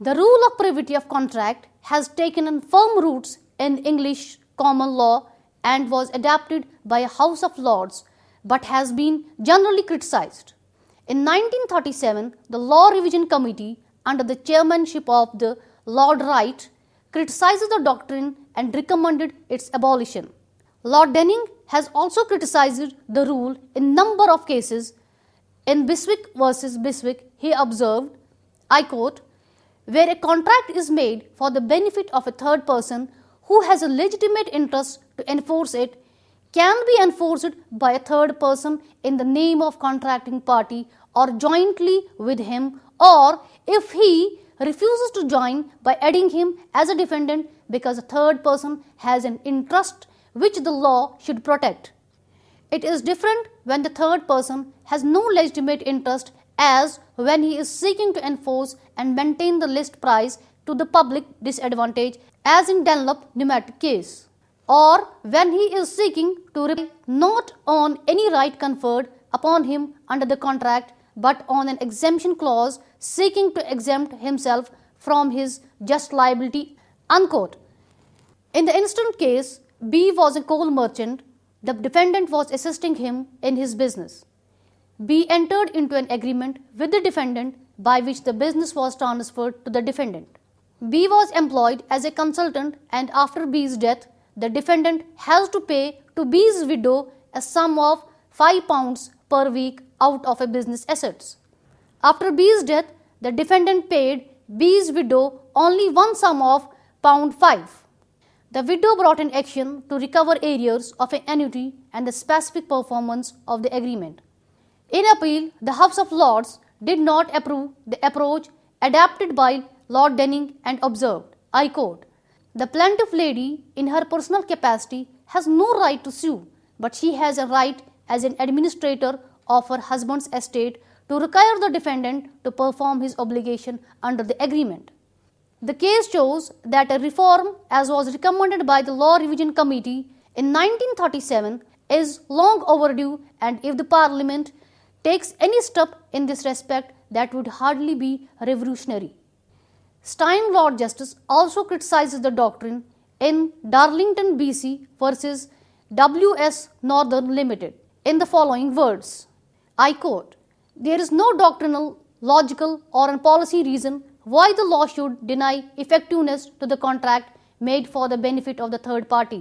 The rule of privity of contract has taken firm roots in English common law and was adopted by a House of Lords, but has been generally criticized. In 1937, the Law Revision Committee, under the chairmanship of the Lord Wright, criticized the doctrine and recommended its abolition. Lord Denning has also criticized the rule in a number of cases. In Biswick v. Biswick, he observed, I quote, "Where a contract is made for the benefit of a third person who has a legitimate interest to enforce it, can be enforced by a third person in the name of contracting party or jointly with him, or if he refuses to join, by adding him as a defendant because a third person has an interest which the law should protect. It is different when the third person has no legitimate interest, as when he is seeking to enforce and maintain the list price to the public disadvantage, as in Dunlop pneumatic case, or when he is seeking to rely not on any right conferred upon him under the contract, but on an exemption clause seeking to exempt himself from his just liability." Unquote. In the instant case, B was a coal merchant. The defendant was assisting him in his business. B entered into an agreement with the defendant by which the business was transferred to the defendant. B was employed as a consultant, and after B's death, the defendant has to pay to B's widow a sum of £5 per week out of a business assets. After B's death, the defendant paid B's widow only one sum of £5. The widow brought an action to recover arrears of an annuity and the specific performance of the agreement. In appeal, the House of Lords did not approve the approach adopted by Lord Denning and observed, I quote, "The plaintiff lady in her personal capacity has no right to sue, but she has a right as an administrator of her husband's estate to require the defendant to perform his obligation under the agreement." The case shows that a reform, as was recommended by the Law Revision Committee in 1937, is long overdue, and if the Parliament takes any step in this respect, that would hardly be revolutionary. Stein Lord Justice also criticizes the doctrine in Darlington BC versus W.S. Northern Limited in the following words, I quote, "There is no doctrinal, logical or policy reason why the law should deny effectiveness to the contract made for the benefit of the third party,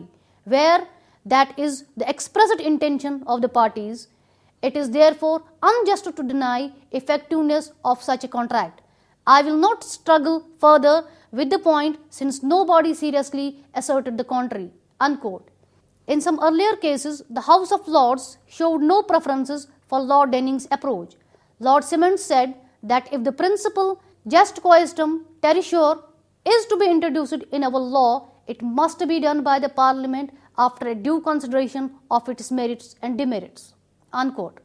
where that is the expressed intention of the parties. It is therefore unjust to deny effectiveness of such a contract. I will not struggle further with the point, since nobody seriously asserted the contrary." Unquote. In some earlier cases, the House of Lords showed no preferences for Lord Denning's approach. Lord Simmons said that if the principle just coestem tertior is to be introduced in our law, it must be done by the Parliament after a due consideration of its merits and demerits. Unquote.